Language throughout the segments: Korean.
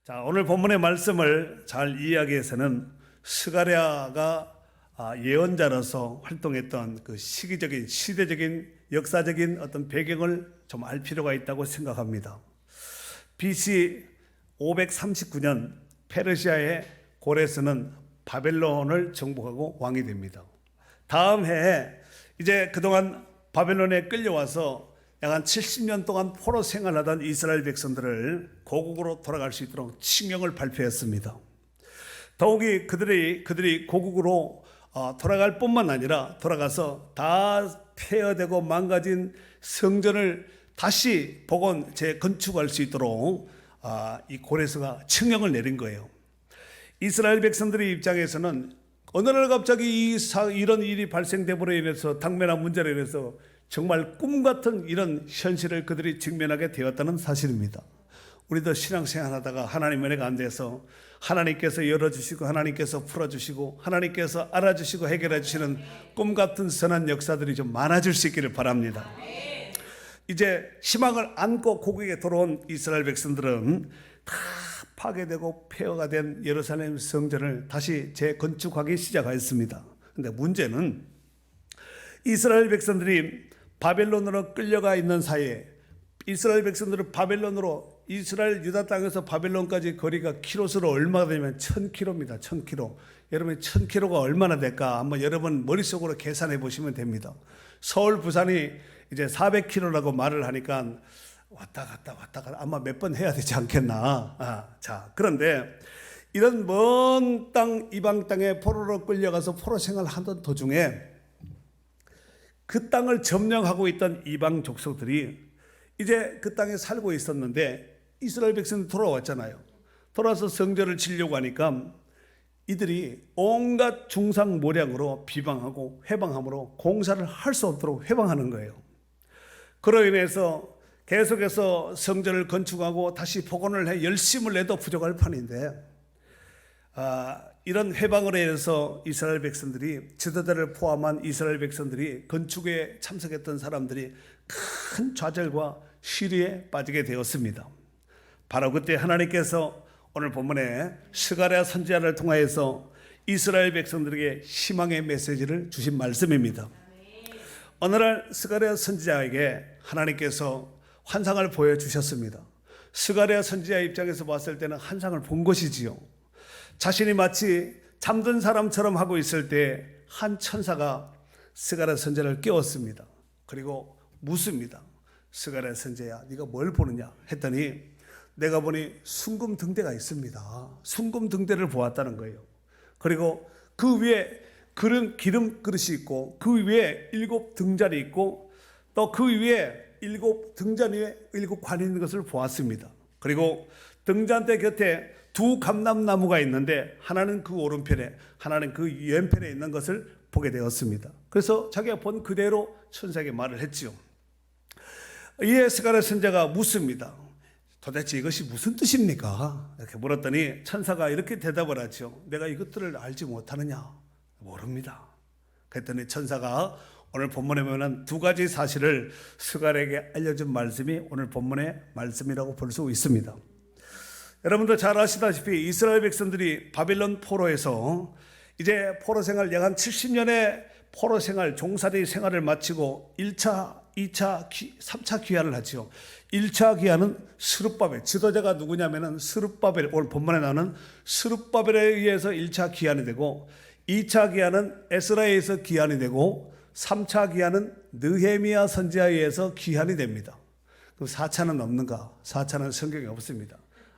자, 오늘 본문의 말씀을 잘 이해하기 위해서는 스가랴가 예언자로서 활동했던 그 시기적인, 시대적인, 역사적인 어떤 배경을 좀 알 필요가 있다고 생각합니다. BC 539년 페르시아의 고레스는 바벨론을 정복하고 왕이 됩니다. 다음 해에 이제 그동안 바벨론에 끌려와서 약 한 70년 동안 포로 생활하던 이스라엘 백성들을 고국으로 돌아갈 수 있도록 칙령을 발표했습니다. 더욱이 그들이 고국으로 돌아갈 뿐만 아니라 돌아가서 다 폐허되고 망가진 성전을 다시 복원 재건축할 수 있도록 이 고레스가 칙령을 내린 거예요. 이스라엘 백성들의 입장에서는 어느 날 갑자기 이런 일이 발생됨으로 인해서 당면한 문제로 인해서 정말 꿈같은 이런 현실을 그들이 직면하게 되었다는 사실입니다. 우리도 신앙생활 하다가 하나님 은혜가 안 돼서 하나님께서 열어주시고 하나님께서 풀어주시고 하나님께서 알아주시고 해결해 주시는 꿈같은 선한 역사들이 좀 많아질 수 있기를 바랍니다. 이제 희망을 안고 고국에 돌아온 이스라엘 백성들은 다 파괴되고 폐허가 된 예루살렘 성전을 다시 재건축하기 시작하였습니다. 그런데 문제는 이스라엘 백성들이 바벨론으로 끌려가 있는 사이에 이스라엘 백성들은 바벨론으로 이스라엘 유다 땅에서 바벨론까지 거리가 키로수로 얼마가 되냐면 1000km입니다. 1000km. 여러분 1000km가 얼마나 될까? 한번 여러분 머릿속으로 계산해 보시면 됩니다. 서울 부산이 이제 400km라고 말을 하니까 왔다 갔다 아마 몇 번 해야 되지 않겠나. 자, 그런데 이런 먼 땅 이방 땅에 포로로 끌려가서 포로 생활하던 도중에 그 땅을 점령하고 있던 이방 족속들이 이제 그 땅에 살고 있었는데 이스라엘 백성들이 돌아왔잖아요. 돌아와서 성전을 지려고 하니까 이들이 온갖 중상모략으로 비방하고 회방함으로 공사를 할 수 없도록 회방하는 거예요. 그로 인해서 계속해서 성전을 건축하고 다시 복원을 해 열심을 내도 부족할 판인데 이런 회방으로 인해서 이스라엘 백성들이 지도자를 포함한 이스라엘 백성들이 건축에 참석했던 사람들이 큰 좌절과 시리에 빠지게 되었습니다. 바로 그때 하나님께서 오늘 본문에 스가랴 선지자를 통하여서 이스라엘 백성들에게 희망의 메시지를 주신 말씀입니다. 어느 날 스가랴 선지자에게 하나님께서 환상을 보여주셨습니다. 스가랴 선지자 입장에서 봤을 때는 환상을 본 것이지요. 자신이 마치 잠든 사람처럼 하고 있을 때 한 천사가 스가랴 선지자를 깨웠습니다. 그리고 묻습니다. 스가랴 선지자야, 네가 뭘 보느냐 했더니 내가 보니 순금 등대가 있습니다. 순금 등대를 보았다는 거예요. 그리고 그 위에 기름 그릇이 있고 그 위에 7 등잔이 있고 또 그 위에 7 등잔 위에 7 관이 있는 것을 보았습니다. 그리고 등잔대 곁에 2 감람나무가 있는데 하나는 그 오른편에 하나는 그 왼편에 있는 것을 보게 되었습니다. 그래서 자기가 본 그대로 천사에게 말을 했지요. 이에 스가랴 선지자가 묻습니다. 도대체 이것이 무슨 뜻입니까? 이렇게 물었더니 천사가 이렇게 대답을 하죠. 내가 이것들을 알지 못하느냐? 모릅니다. 그랬더니 천사가 오늘 본문에 보면 2가지 사실을 스가랴에게 알려준 말씀이 오늘 본문의 말씀이라고 볼 수 있습니다. 여러분도 잘 아시다시피 이스라엘 백성들이 바벨론 포로에서 이제 포로 생활 약 한 70년의 포로 생활, 종살이 생활을 마치고 1차, 2차, 3차 귀환을 하죠. 1차 귀환은 스룹바벨, 지도자가 누구냐면은 스룹바벨, 오늘 본문에 나오는 스룹바벨에 의해서 1차 귀환이 되고 2차 귀환은 에스라에 의해서 귀환이 되고 3차 귀환은 느헤미야 선지자에 의해서 귀환이 됩니다. 그럼 4차는 없는가? 4차는 성경에 없습니다.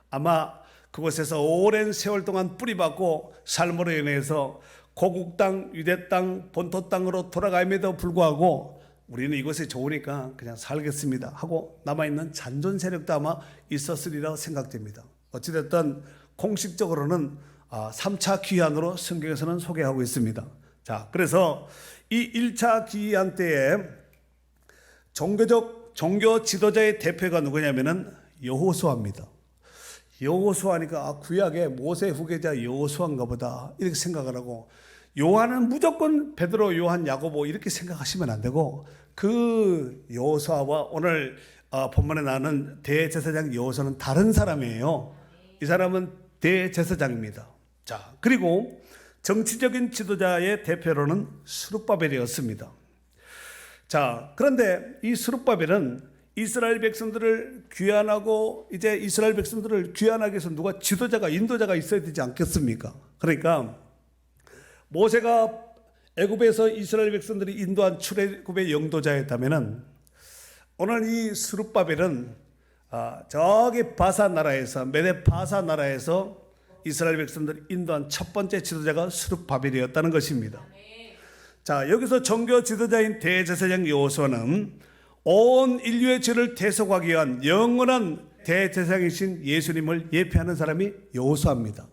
아마 그곳에서 오랜 세월 동안 뿌리박고 삶으로 인해서 고국 땅, 유대 땅, 본토 땅으로 돌아감에도 불구하고 우리는 이곳이 좋으니까 그냥 살겠습니다 하고 남아있는 잔존 세력도 아마 있었으리라고 생각됩니다. 어찌됐든 공식적으로는 3차 귀환으로 성경에서는 소개하고 있습니다. 자, 그래서 이 1차 귀환 때에 종교 지도자의 대표가 누구냐면은 여호수아입니다. 여호수아니까 구약의 모세 후계자 여호수아인가 보다 이렇게 생각을 하고 요한은 무조건 베드로, 요한, 야고보 이렇게 생각하시면 안 되고 그 여호수아와 오늘 본문에 나오는 대제사장 여호수아는 다른 사람이에요. 이 사람은 대제사장입니다. 자, 그리고 정치적인 지도자의 대표로는 스룹바벨이었습니다. 자, 그런데 이 스룹바벨은 이스라엘 백성들을 귀환하고 이제 이스라엘 백성들을 귀환하기 위해서 누가 지도자가 인도자가 있어야 되지 않겠습니까? 그러니까 모세가 애굽에서 이스라엘 백성들이 인도한 출애굽의 영도자였다면은 오늘 이 스룹바벨은 저기 바사 나라에서 메데 바사 나라에서 이스라엘 백성들을 인도한 첫 번째 지도자가 스룹바벨이었다는 것입니다. 자, 여기서 종교 지도자인 대제사장 여호수아는 온 인류의 죄를 대속하기 위한 영원한 대제사장이신 예수님을 예표하는 사람이 여호수아입니다.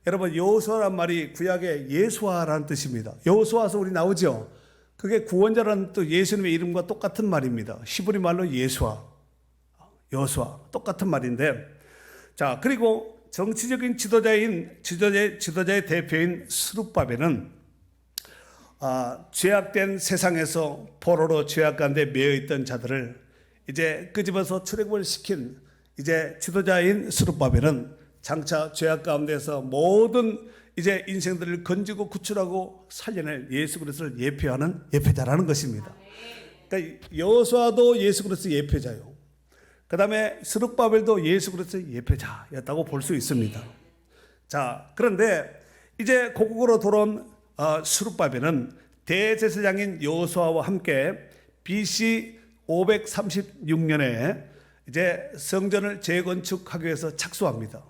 여러분, 여호수아란 말이 구약의 예수아라는 뜻입니다. 여호수아서 우리 나오죠. 그게 구원자라는 뜻, 예수님의 이름과 똑같은 말입니다. 히브리 말로 예수아, 여호수아 똑같은 말인데, 자, 그리고 정치적인 지도자의 대표인 스룹바벨은 죄악된 세상에서 포로로 죄악 가운데 매여 있던 자들을 이제 끄집어서 출애굽을 시킨 이제 지도자인 스룹바벨은 장차 죄악 가운데서 모든 이제 인생들을 건지고 구출하고 살려낼 예수 그리스도를 예표하는 예표자라는 것입니다. 그러니까 여호수아도 예수 그리스도의 예표자요. 그 다음에 스룹바벨도 예수 그리스도의 예표자였다고 볼 수 있습니다. 자, 그런데 이제 고국으로 돌아온 스룹바벨은 대제사장인 여호수아와 함께 BC 536년에 이제 성전을 재건축하기 위해서 착수합니다.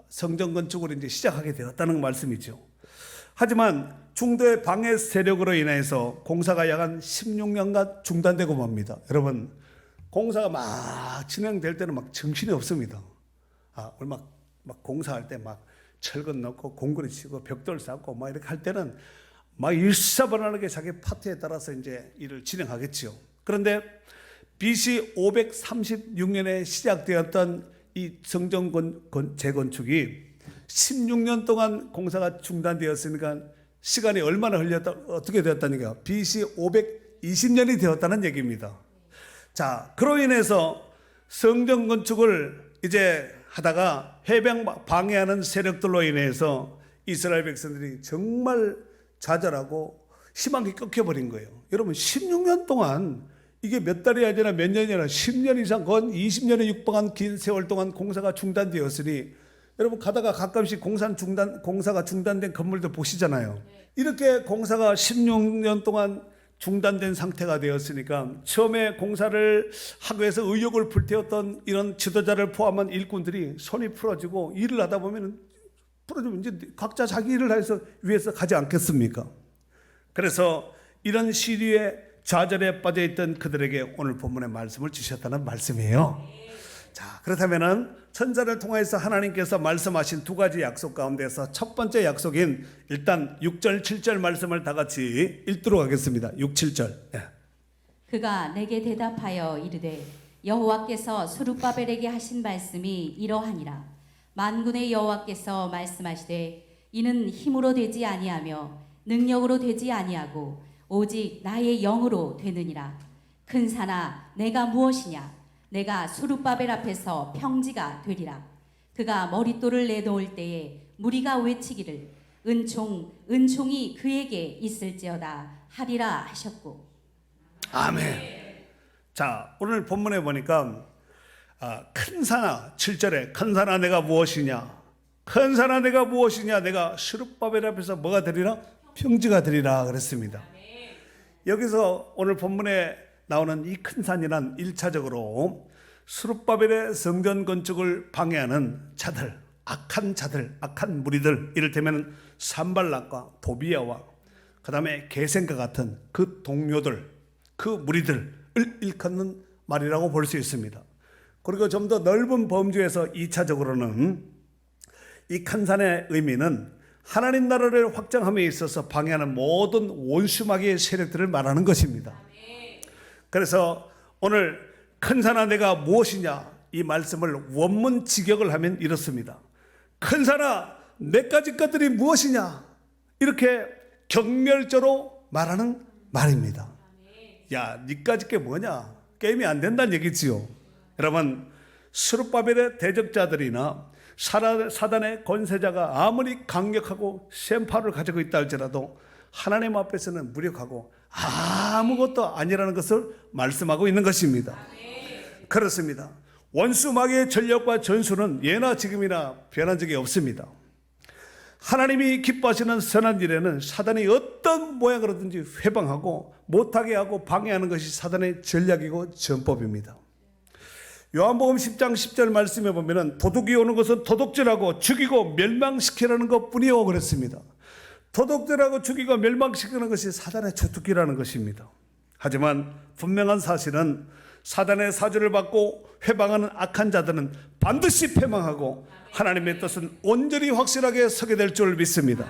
성전 건축을 이제 시작하게 되었다는 말씀이죠. 하지만 중도의 방해 세력으로 인해서 공사가 약 한 16년간 중단되고 맙니다. 여러분, 공사가 막 진행될 때는 막 정신이 없습니다. 막 공사할 때 막 철근 넣고 공구리 치고 벽돌 쌓고 막 이렇게 할 때는 막 일사불란하게 자기 파트에 따라서 이제 일을 진행하겠죠. 그런데 BC 536년에 시작되었던 이 성전 재건축이 16년 동안 공사가 중단되었으니까 시간이 얼마나 흘렸다, 어떻게 되었다니까? BC 520년이 되었다는 얘기입니다. 자, 그로 인해서 성전 건축을 이제 하다가 해병 방해하는 세력들로 인해서 이스라엘 백성들이 정말 좌절하고 희망이 꺾여버린 거예요. 여러분, 16년 동안 이게 몇 달이 아니라 몇 년이 아니라 10년 이상, 건 20년에 육박한 긴 세월 동안 공사가 중단되었으니 여러분 가다가 가끔씩 공사가 중단된 건물도 보시잖아요. 이렇게 공사가 16년 동안 중단된 상태가 되었으니까 처음에 공사를 하기 위해서 의욕을 불태웠던 이런 지도자를 포함한 일꾼들이 손이 풀어지고 일을 하다 보면 풀어지면 이제 각자 자기 일을 해서 위해서 가지 않겠습니까? 그래서 이런 시류에 좌절에 빠져있던 그들에게 오늘 본문의 말씀을 주셨다는 말씀이에요. 자, 그렇다면은 천사를 통해서 하나님께서 말씀하신 두 가지 약속 가운데서 첫 번째 약속인 일단 6절 7절 말씀을 다 같이 읽도록 하겠습니다. 6, 7절. 그가 내게 대답하여 이르되 여호와께서 스룹바벨에게 하신 말씀이 이러하니라. 만군의 여호와께서 말씀하시되 이는 힘으로 되지 아니하며 능력으로 되지 아니하고 오직 나의 영으로 되느니라. 큰 산아 내가 무엇이냐? 내가 스룹바벨 앞에서 평지가 되리라. 그가 머릿돌을 내놓을 때에 무리가 외치기를 은총이 그에게 있을지어다 하리라 하셨고. 아멘. 자, 오늘 본문에 보니까 큰 산아, 7절에 큰 산아 내가 무엇이냐? 큰 산아 내가 무엇이냐? 내가 스룹바벨 앞에서 뭐가 되리라? 평지가 되리라 그랬습니다. 여기서 오늘 본문에 나오는 이 큰 산이란 1차적으로 스룹바벨의 성전 건축을 방해하는 자들, 악한 무리들, 이를테면 산발락과 도비야와 그 다음에 게셈과 같은 그 동료들, 그 무리들을 일컫는 말이라고 볼 수 있습니다. 그리고 좀 더 넓은 범주에서 2차적으로는 이 큰 산의 의미는 하나님 나라를 확장함에 있어서 방해하는 모든 원수마귀의 세력들을 말하는 것입니다. 그래서 오늘 큰 산아 내가 무엇이냐, 이 말씀을 원문 직역을 하면 이렇습니다. 큰 산아 내까지 것들이 무엇이냐, 이렇게 경멸조로 말하는 말입니다. 야, 니까지 게 뭐냐, 게임이 안 된다는 얘기지요. 여러분, 스룹바벨의 대적자들이나 사단의 권세자가 아무리 강력하고 센파를 가지고 있다 할지라도 하나님 앞에서는 무력하고 아무것도 아니라는 것을 말씀하고 있는 것입니다. 그렇습니다. 원수 마귀의 전력과 전술은 예나 지금이나 변한 적이 없습니다. 하나님이 기뻐하시는 선한 일에는 사단이 어떤 모양으로든지 회방하고 못하게 하고 방해하는 것이 사단의 전략이고 전법입니다. 요한복음 10장 10절 말씀에 보면은 도둑이 오는 것은 도둑질하고 죽이고 멸망시키라는 것뿐이요 그랬습니다. 도둑질하고 죽이고 멸망시키는 것이 사단의 주특기라는 것입니다. 하지만 분명한 사실은 사단의 사주를 받고 회방하는 악한 자들은 반드시 패망하고 하나님의 뜻은 온전히 확실하게 서게 될 줄 믿습니다.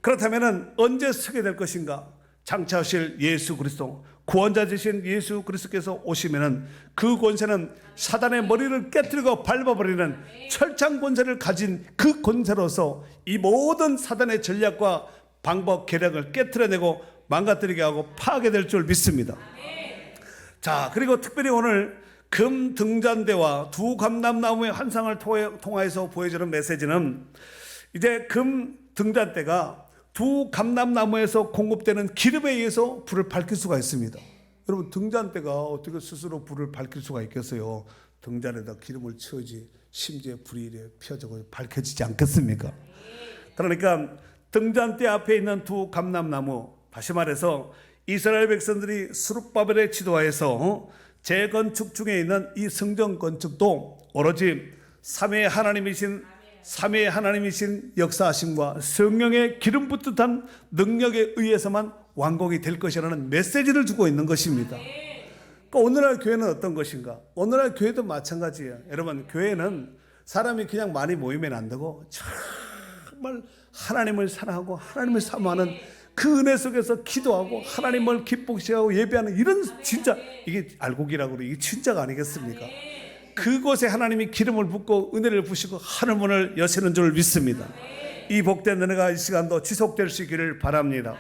그렇다면 언제 서게 될 것인가? 장차하실 예수 그리스도 구원자 되신 예수 그리스도께서 오시면은 그 권세는 사단의 머리를 깨뜨리고 밟아버리는 철창 권세를 가진 그 권세로서 이 모든 사단의 전략과 방법 계략을 깨뜨려내고 망가뜨리게 하고 파괴될 줄 믿습니다. 자, 그리고 특별히 오늘 금 등잔대와 두 감람나무의 환상을 통하여서 보여주는 메시지는 이제 금 등잔대가 두 감람나무에서 공급되는 기름에 의해서 불을 밝힐 수가 있습니다. 여러분, 등잔대가 어떻게 스스로 불을 밝힐 수가 있겠어요? 등잔에다 기름을 채우지 심지어 불이 이래 펴지고 밝혀지지 않겠습니까? 그러니까 등잔대 앞에 있는 두 감람나무, 다시 말해서 이스라엘 백성들이 스룹바벨의 지도하에서 재건축 중에 있는 이 성전 건축도 오로지 삼위의 하나님이신 역사하심과 성령의 기름 붓듯한 능력에 의해서만 완공이 될 것이라는 메시지를 주고 있는 것입니다. 그러니까 오늘날 교회는 어떤 것인가? 오늘날 교회도 마찬가지예요. 여러분, 교회는 사람이 그냥 많이 모이면 안 되고 정말 하나님을 사랑하고 하나님을 사모하는 그 은혜 속에서 기도하고 하나님을 기쁘시하고 예배하는 이런 진짜 이게 알곡이라고 그래. 이게 진짜가 아니겠습니까? 그곳에 하나님이 기름을 붓고 은혜를 부시고 하늘문을 여시는 줄 믿습니다. 이 복된 은혜가 이 시간도 지속될 수 있기를 바랍니다.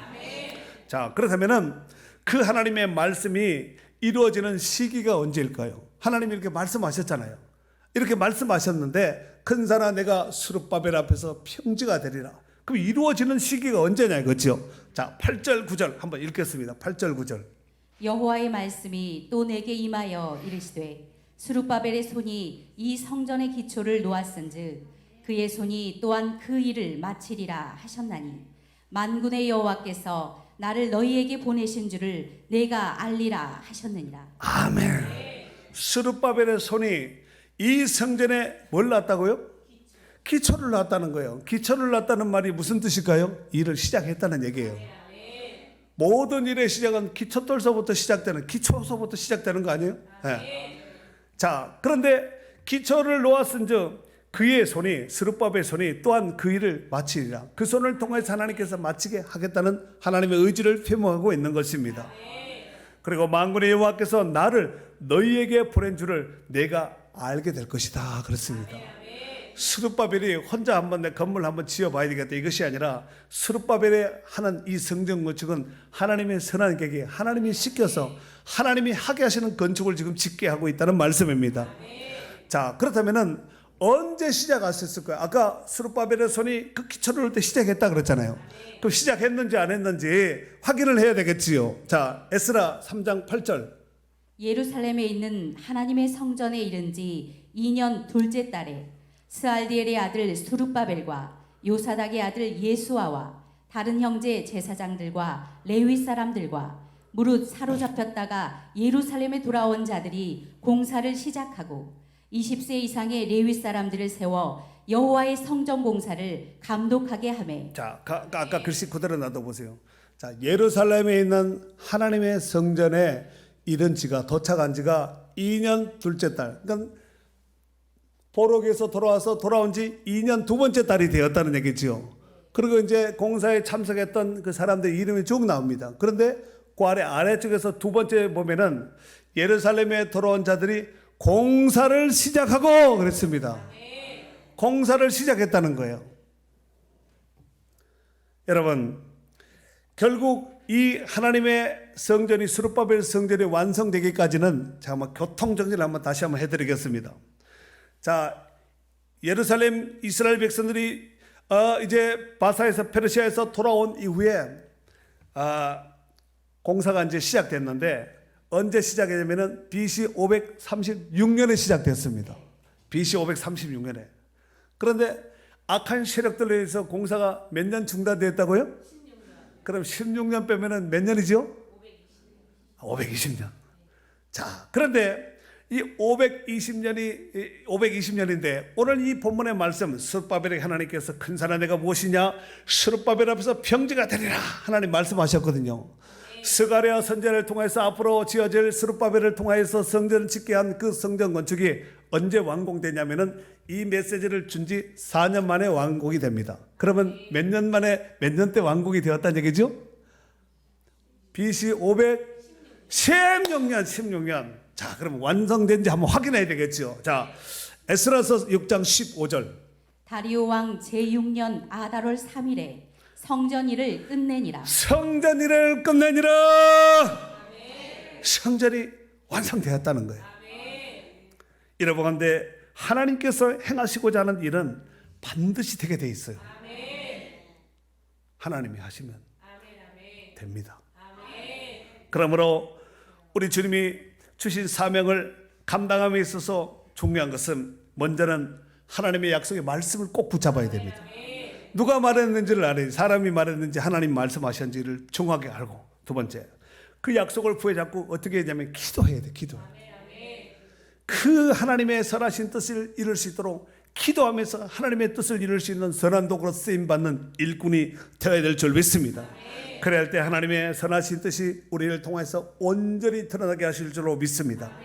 자, 그렇다면은 그 하나님의 말씀이 이루어지는 시기가 언제일까요? 하나님이 이렇게 말씀하셨잖아요. 이렇게 말씀하셨는데 큰 산아 내가 스룹바벨 앞에서 평지가 되리라. 그럼 이루어지는 시기가 언제냐 이거죠. 자, 8절 9절 한번 읽겠습니다. 8절 9절. 여호와의 말씀이 또 내게 임하여 이르시되 스룹바벨의 손이 이 성전의 기초를 놓았은즉 그의 손이 또한 그 일을 마치리라 하셨나니 만군의 여호와께서 나를 너희에게 보내신 줄을 내가 알리라 하셨느니라. 아멘. 스룹바벨의 손이 이 성전에 뭘 놨다고요? 기초를 놨다는 거예요. 기초를 놨다는 말이 무슨 뜻일까요? 일을 시작했다는 얘기예요. 모든 일의 시작은 기초돌서부터 시작되는, 기초서부터 시작되는 거 아니에요? 네. 자, 그런데 기초를 놓았은즉 그의 손이, 스룹바벨의 손이 또한 그 일을 마치리라. 그 손을 통해서 하나님께서 마치게 하겠다는 하나님의 의지를 표명하고 있는 것입니다. 그리고 만군의 여호와께서 나를 너희에게 보낸 줄을 내가 알게 될 것이다 그랬습니다. 스룹바벨이 혼자 한번 내 건물 한번 지어봐야 되겠다 이것이 아니라 스룹바벨이 하는 이 성전 건축은 하나님의 선한 계획에 하나님이 시켜서 하나님이 하게 하시는 건축을 지금 짓게 하고 있다는 말씀입니다. 자, 그렇다면은 언제 시작하셨을까요? 아까 스룹바벨의 손이 그 기초를 놓을 때 시작했다 그랬잖아요. 그럼 시작했는지 안 했는지 확인을 해야 되겠지요. 자, 에스라 3장 8절. 예루살렘에 있는 하나님의 성전에 이른 지 2년 둘째 달에 스알디엘의 아들 스룹바벨과 요사닥의 아들 예수아와 다른 형제 제사장들과 레위 사람들과 무릇 사로잡혔다가 예루살렘에 돌아온 자들이 공사를 시작하고 20세 이상의 레위 사람들을 세워 여호와의 성전 공사를 감독하게 하매. 자, 아까 글씨 그대로 놔둬보세요. 자, 예루살렘에 있는 하나님의 성전에 이른 지가 도착한 지가 2년 둘째 달. 그러니까 보록에서 돌아온 지 2년 두 번째 달이 되었다는 얘기죠. 그리고 이제 공사에 참석했던 그 사람들 이름이 쭉 나옵니다. 그런데 그 아래쪽에서 두 번째 보면은 예루살렘에 돌아온 자들이 공사를 시작하고 그랬습니다. 공사를 시작했다는 거예요. 여러분, 결국 이 하나님의 성전이 스룹바벨 성전이 완성되기까지는 잠깐만 교통 정리를 다시 한번 해드리겠습니다. 자, 예루살렘 이스라엘 백성들이 이제 바사에서 페르시아에서 돌아온 이후에 공사가 이제 시작됐는데 언제 시작했냐면은 BC 536년에 시작됐습니다. BC 536년에. 그런데 악한 세력들에 의해서 공사가 몇 년 중단됐다고요? 16년. 그럼 16년 빼면은 몇 년이죠? 520년. 자, 그런데 이 520년인데 오늘 이 본문의 말씀, 스룹바벨에게 하나님께서 큰 사람 내가 무엇이냐? 스룹바벨 앞에서 병제가 되리라 하나님 말씀하셨거든요. 스가랴 선지자를 통해서 앞으로 지어질 스룹바벨을 통하여서 성전을 짓게 한 그 성전 건축이 언제 완공되냐면은 이 메시지를 준 지 4년 만에 완공이 됩니다. 그러면 몇 년 만에 몇 년 때 완공이 되었다는 얘기죠? BC 516년. 자, 그럼 완성된지 한번 확인해야 되겠죠. 자, 에스라서 6장 15절. 다리오 왕 제6년 아달월 3일에 성전 일을 끝내니라. 성전 일을 끝내니라. 성전이 완성되었다는 거예요. 여러분한테 하나님께서 행하시고자 하는 일은 반드시 되게 돼 있어요. 하나님이 하시면 됩니다. 그러므로 우리 주님이 주신 사명을 감당함에 있어서 중요한 것은 먼저는 하나님의 약속의 말씀을 꼭 붙잡아야 됩니다. 누가 말했는지를 알아야, 사람이 말했는지 하나님 말씀하셨는지를 정확하게 알고, 두 번째 그 약속을 부여잡고 어떻게 했냐면 기도해야 돼. 기도. 그 하나님의 선하신 뜻을 이룰 수 있도록 기도하면서 하나님의 뜻을 이룰 수 있는 선한 도구로 쓰임받는 일꾼이 되어야 될 줄 믿습니다. 그래야 할 때 하나님의 선하신 뜻이 우리를 통해서 온전히 드러나게 하실 줄로 믿습니다.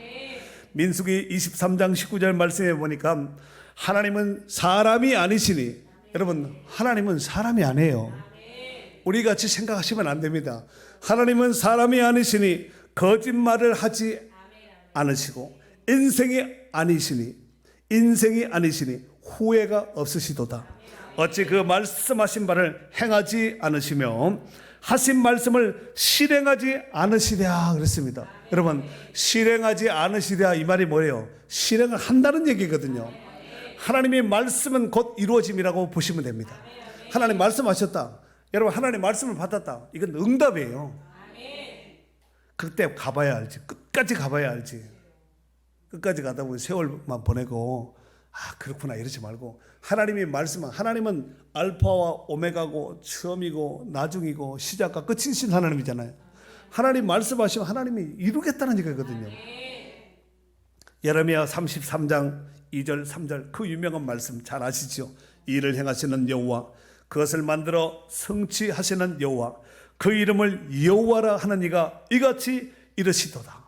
민수기 23장 19절 말씀해 보니까 하나님은 사람이 아니시니, 여러분 하나님은 사람이 아니에요. 우리 같이 생각하시면 안 됩니다. 하나님은 사람이 아니시니 거짓말을 하지 않으시고 인생이 아니시니 후회가 없으시도다. 어찌 그 말씀하신 바를 행하지 않으시며 하신 말씀을 실행하지 않으시랴 그랬습니다. 여러분 실행하지 않으시랴 이 말이 뭐예요? 실행을 한다는 얘기거든요. 하나님의 말씀은 곧 이루어짐이라고 보시면 됩니다. 하나님 말씀하셨다. 여러분 하나님 말씀을 받았다. 이건 응답이에요. 그때 가봐야 알지. 끝까지 가봐야 알지. 끝까지 가다 보면 세월만 보내고 그렇구나 이러지 말고 하나님이 말씀은, 하나님은 알파와 오메가고 처음이고 나중이고 시작과 끝이신 하나님이잖아요. 하나님 말씀하시면 하나님이 이루겠다는 얘기거든요. 예레미야 33장 2절 3절 그 유명한 말씀 잘 아시죠? 이를 행하시는 여호와, 그것을 만들어 성취하시는 여호와, 그 이름을 여호와라 하는 이가 이같이 이르시도다.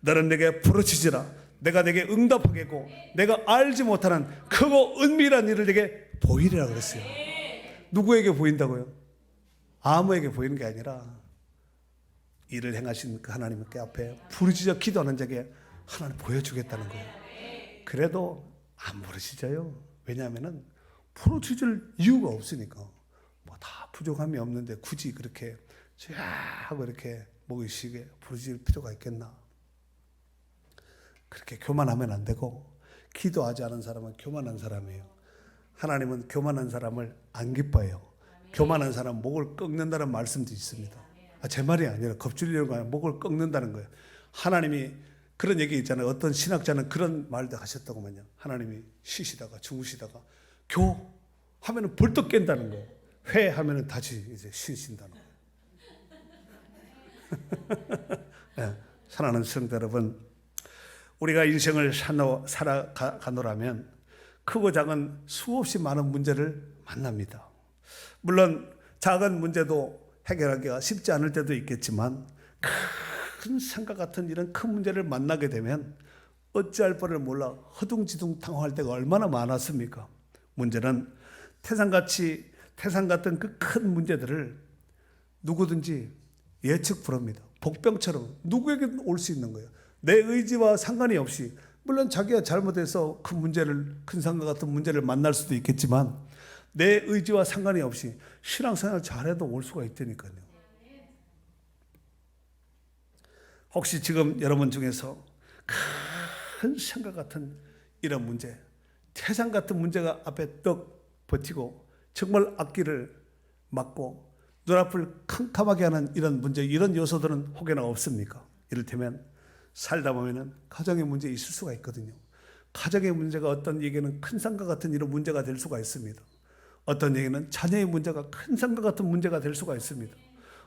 너는 내게 부르짖으라. 내가 내게 응답하겠고 내가 알지 못하는 크고 은밀한 일을 내게 보이리라 그랬어요. 누구에게 보인다고요? 아무에게 보이는 게 아니라 일을 행하신 그 하나님께 앞에 부르짖어 기도하는 자에게 하나님 보여주겠다는 거예요. 그래도 안 부르짖어요. 왜냐하면 부르짖을 이유가 없으니까. 뭐 다 부족함이 없는데 굳이 그렇게 쫙 하고 이렇게 목이 쉬게 부르짖을 필요가 있겠나? 그렇게 교만하면 안 되고, 기도하지 않은 사람은 교만한 사람이에요. 하나님은 교만한 사람을 안 기뻐해요. 교만한 사람은 목을 꺾는다는 말씀도 있습니다. 제 말이 아니라 겁주려는 거 아니라 목을 꺾는다는 거예요. 하나님이 그런 얘기 있잖아요. 어떤 신학자는 그런 말도 하셨다고만요. 하나님이 쉬시다가 주무시다가 교 하면은 벌떡 깬다는 거예요. 회 하면은 다시 이제 쉬신다는 거예요. 네, 사랑하는 성도 여러분, 우리가 인생을 살아가노라면 크고 작은 수없이 많은 문제를 만납니다. 물론 작은 문제도 해결하기가 쉽지 않을 때도 있겠지만 큰 생각 같은 이런 큰 문제를 만나게 되면 어찌할 바를 몰라 허둥지둥 당황할 때가 얼마나 많았습니까? 문제는 태산 같은 그 큰 문제들을 누구든지 예측 불허입니다. 복병처럼 누구에게든 올 수 있는 거예요. 내 의지와 상관이 없이, 물론 자기가 잘못해서 큰 상과 같은 문제를 만날 수도 있겠지만 내 의지와 상관이 없이 신앙생활 잘해도 올 수가 있다니까요. 혹시 지금 여러분 중에서 큰 생각 같은 이런 문제, 태산 같은 문제가 앞에 떡 버티고 정말 앞길을 막고 눈앞을 캄캄하게 하는 이런 문제, 이런 요소들은 혹여나 없습니까? 이를테면 살다 보면은 가정의 문제 있을 수가 있거든요. 가정의 문제가 어떤 얘기는 큰 산과 같은 이런 문제가 될 수가 있습니다. 어떤 얘기는 자녀의 문제가 큰 산과 같은 문제가 될 수가 있습니다.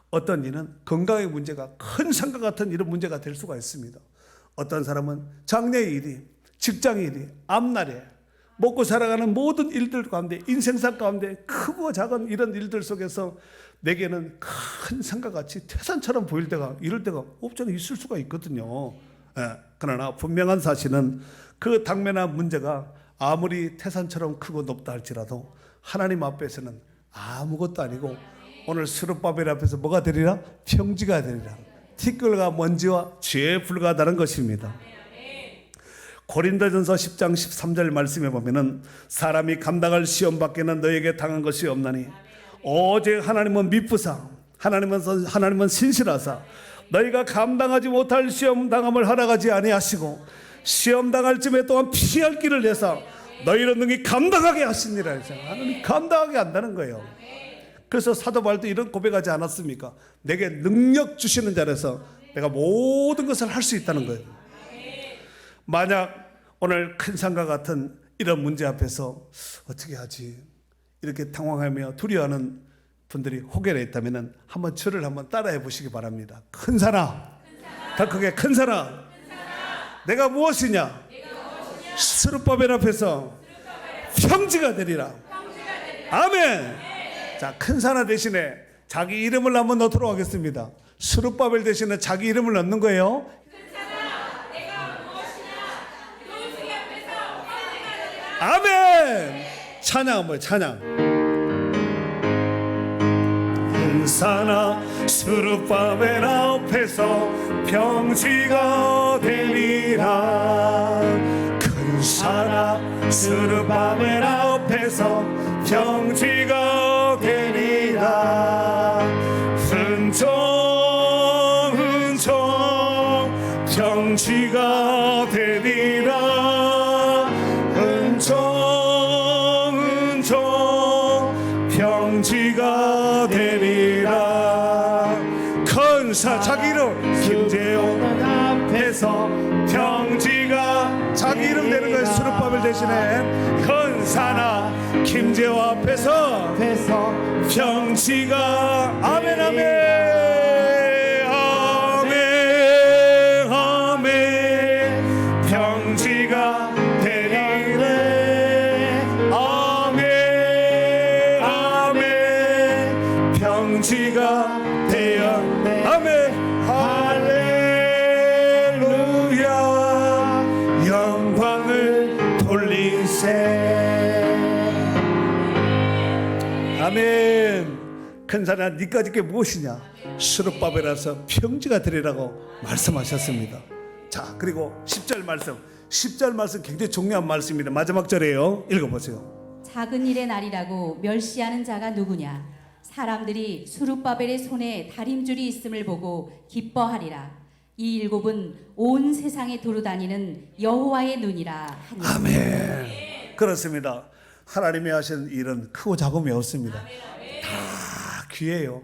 어떤 이는 건강의 문제가 큰 산과 같은 이런 문제가 될 수가 있습니다. 어떤 사람은 장래의 일이, 직장의 일이, 앞날에 먹고 살아가는 모든 일들 가운데, 인생사 가운데 크고 작은 이런 일들 속에서 내게는 큰 산과 같이 태산처럼 보일 때가, 이럴 때가 없잖아, 있을 수가 있거든요. 그러나 분명한 사실은 그 당면한 문제가 아무리 태산처럼 크고 높다 할지라도 하나님 앞에서는 아무것도 아니고 오늘 스룹바벨 앞에서 뭐가 되리라? 평지가 되리라. 티끌과 먼지와 죄에 불과하다는 것입니다. 고린도전서 10장 13절 말씀에 보면은 사람이 감당할 시험 밖에는 너에게 당한 것이 없나니 오직 하나님은 미쁘사 하나님은 신실하사 너희가 감당하지 못할 시험 당함을 허락하지 아니하시고 시험 당할 쯤에 또한 피할 길을 내서 너희를 능히 감당하게 하시니라. 하나님 감당하게 한다는 거예요. 그래서 사도 바울도 이런 고백하지 않았습니까? 내게 능력 주시는 자라서 내가 모든 것을 할 수 있다는 거예요. 만약 오늘 큰 산과 같은 이런 문제 앞에서 어떻게 하지? 이렇게 당황하며 두려워하는 분들이 혹여나 있다면 한번 저를 한번 따라해 보시기 바랍니다. 큰 산아, 더 크게 큰 산아, 내가 무엇이냐? 스룹바벨 앞에서 평지가 되리라. 아멘. 자, 큰 산아 대신에 자기 이름을 한번 넣도록 하겠습니다. 스룹바벨 대신에 자기 이름을 넣는 거예요. 아멘. 찬양 한번 찬양. 큰 산아 스룹바벨 앞에서 평지가 되리라. 큰 산아 스룹바벨 앞에서 평지가 되리라. 은총 평지가 되리라. 은총 평지가 되리라. 큰 산 자기 이름 김재용 앞에서 평지가 자기 이름 되는 거예요. 스룹바벨 대신에 큰 산아 김재호 앞에서 평지가 아멘 아멘 아멘 아멘 평지가 되리래. 아멘 아멘 평지가 되어 아멘 할렐루야 영광을 돌리세. 아멘. 큰 산아 네가 짓게 무엇이냐? 스룹바벨에서 평지가 되리라고 말씀하셨습니다. 자, 그리고 10절 말씀 굉장히 중요한 말씀입니다. 마지막 절이에요. 읽어보세요. 작은 일의 날이라고 멸시하는 자가 누구냐? 사람들이 스룹바벨의 손에 다림줄이 있음을 보고 기뻐하리라. 이 일곱은 온 세상에 두루다니는 여호와의 눈이라 하니. 아멘. 그렇습니다. 하나님이 하신 일은 크고 작음이 없습니다. 다 귀해요.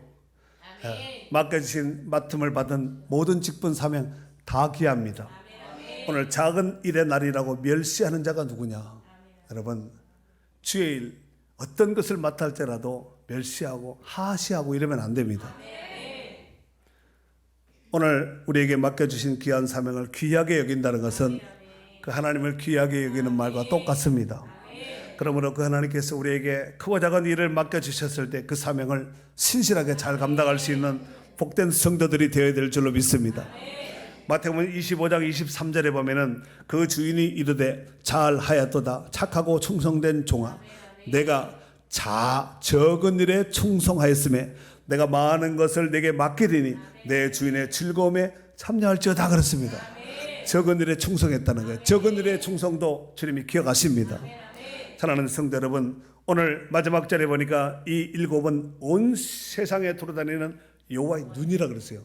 맡겨주신 맡음을 받은 모든 직분 사명 다 귀합니다. 오늘 작은 일의 날이라고 멸시하는 자가 누구냐? 여러분, 주의 일 어떤 것을 맡아 할지라도 멸시하고 하시하고 이러면 안 됩니다. 오늘 우리에게 맡겨주신 귀한 사명을 귀하게 여긴다는 것은 그 하나님을 귀하게 여기는 말과 똑같습니다. 그러므로 그 하나님께서 우리에게 크고 작은 일을 맡겨주셨을 때 그 사명을 신실하게 잘 감당할 수 있는 복된 성도들이 되어야 될 줄로 믿습니다. 마태복음 25장 23절에 보면은 그 주인이 이르되 잘하였도다 착하고 충성된 종아 내가 적은 일에 충성하였음에 내가 많은 것을 내게 맡기리니 내 주인의 즐거움에 참여할지어다 그렇습니다. 적은 일에 충성했다는 거예요. 적은 일에 충성도 주님이 기억하십니다. 사랑하는 성도 여러분, 오늘 마지막 절에 보니까 이 일곱은 온 세상에 돌아다니는 여호와의 눈이라 그랬어요.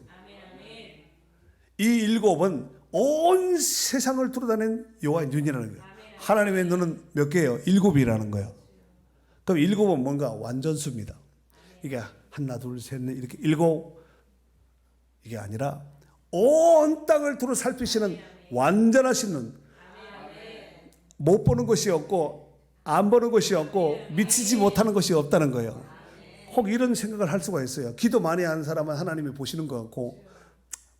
이 일곱은 온 세상을 돌아다니는 여호와의 눈이라는 거예요. 하나님의 눈은 몇 개예요? 7이라는 거예요. 그럼 7은 뭔가 완전수입니다. 이게 하나, 둘, 셋, 넷 이렇게 7 이게 아니라 온 땅을 두루 살피시는 완전하신 눈. 못 보는 것이 없고 안 보는 것이 없고 미치지 못하는 것이 없다는 거예요. 혹 이런 생각을 할 수가 있어요. 기도 많이 하는 사람은 하나님이 보시는 것 같고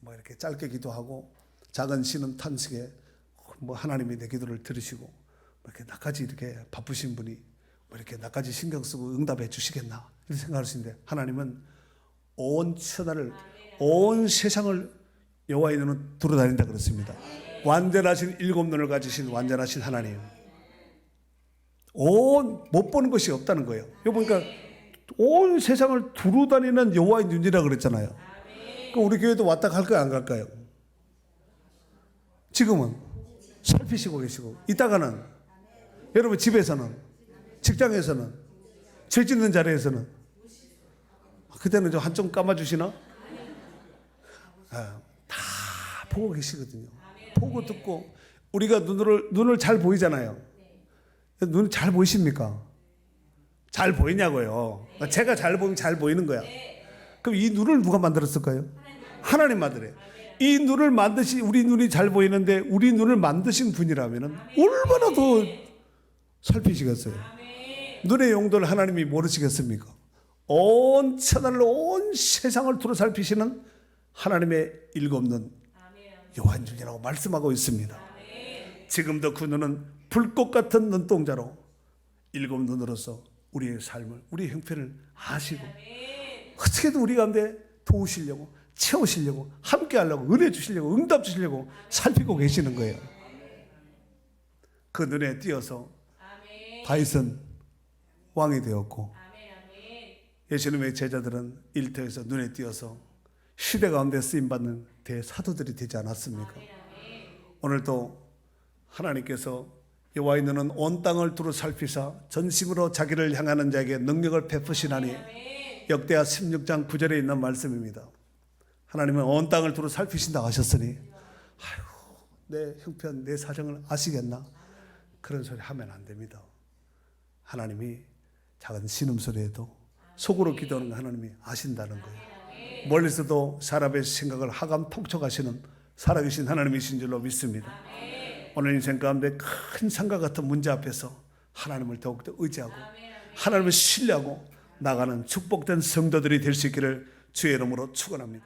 뭐 이렇게 짧게 기도하고 작은 신음 탄식에 뭐 하나님이 내 기도를 들으시고 이렇게 나까지 이렇게 바쁘신 분이 뭐 이렇게 나까지 신경 쓰고 응답해 주시겠나 이렇게 생각할 수 있는데 하나님은 온 천하를 온 세상을 여호와의 눈은 두루다닌다 그랬습니다. 완전하신 7눈을 가지신 완전하신 하나님. 온 못 보는 것이 없다는 거예요. 여기 보니까 온 세상을 두루다니는 여호와의 눈이라 그랬잖아요. 그럼 우리 교회도 왔다 갈까요 안 갈까요? 지금은 살피시고 계시고 이따가는 여러분 집에서는 직장에서는 죄 짓는 자리에서는 그때는 좀 한쪽 감아주시나? 다 보고 계시거든요. 보고 듣고 우리가 눈을 잘 보이잖아요. 눈 잘 보이십니까? 잘 보이냐고요. 제가 잘 보면 잘 보이는 거야. 그럼 이 눈을 누가 만들었을까요? 하나님 만들어요. 이 눈을 우리 눈이 잘 보이는데 우리 눈을 만드신 분이라면 얼마나 더 살피시겠어요? 눈의 용도를 하나님이 모르시겠습니까? 온 천하를 온 세상을 두루 살피시는 하나님의 7눈 여호와의 눈이라고 말씀하고 있습니다. 지금도 그 눈은 불꽃 같은 눈동자로 7눈으로서 우리의 삶을 우리의 형편을 아시고 어떻게든 우리 가운데 도우시려고 채우시려고 함께 하려고 은혜 주시려고 응답 주시려고 살피고 계시는 거예요. 그 눈에 띄어서 다윗은 왕이 되었고 예수님의 제자들은 일터에서 눈에 띄어서 시대 가운데 쓰임받는 대사도들이 되지 않았습니까? 오늘도 하나님께서 여호와의 눈은 온 땅을 두루 살피사 전심으로 자기를 향하는 자에게 능력을 베푸시나니 역대하 16장 9절에 있는 말씀입니다. 하나님은 온 땅을 두루 살피신다고 하셨으니 아이고 내 형편 내 사정을 아시겠나? 그런 소리 하면 안 됩니다. 하나님이 작은 신음소리에도 속으로 기도하는 하나님이 아신다는 거예요. 멀리서도 사람의 생각을 하감 통촉하시는 살아계신 하나님이신 줄로 믿습니다. 오늘 인생 가운데 큰 산과 같은 문제 앞에서 하나님을 더욱더 의지하고 하나님을 신뢰하고 나가는 축복된 성도들이 될 수 있기를 주의 이름으로 축원합니다.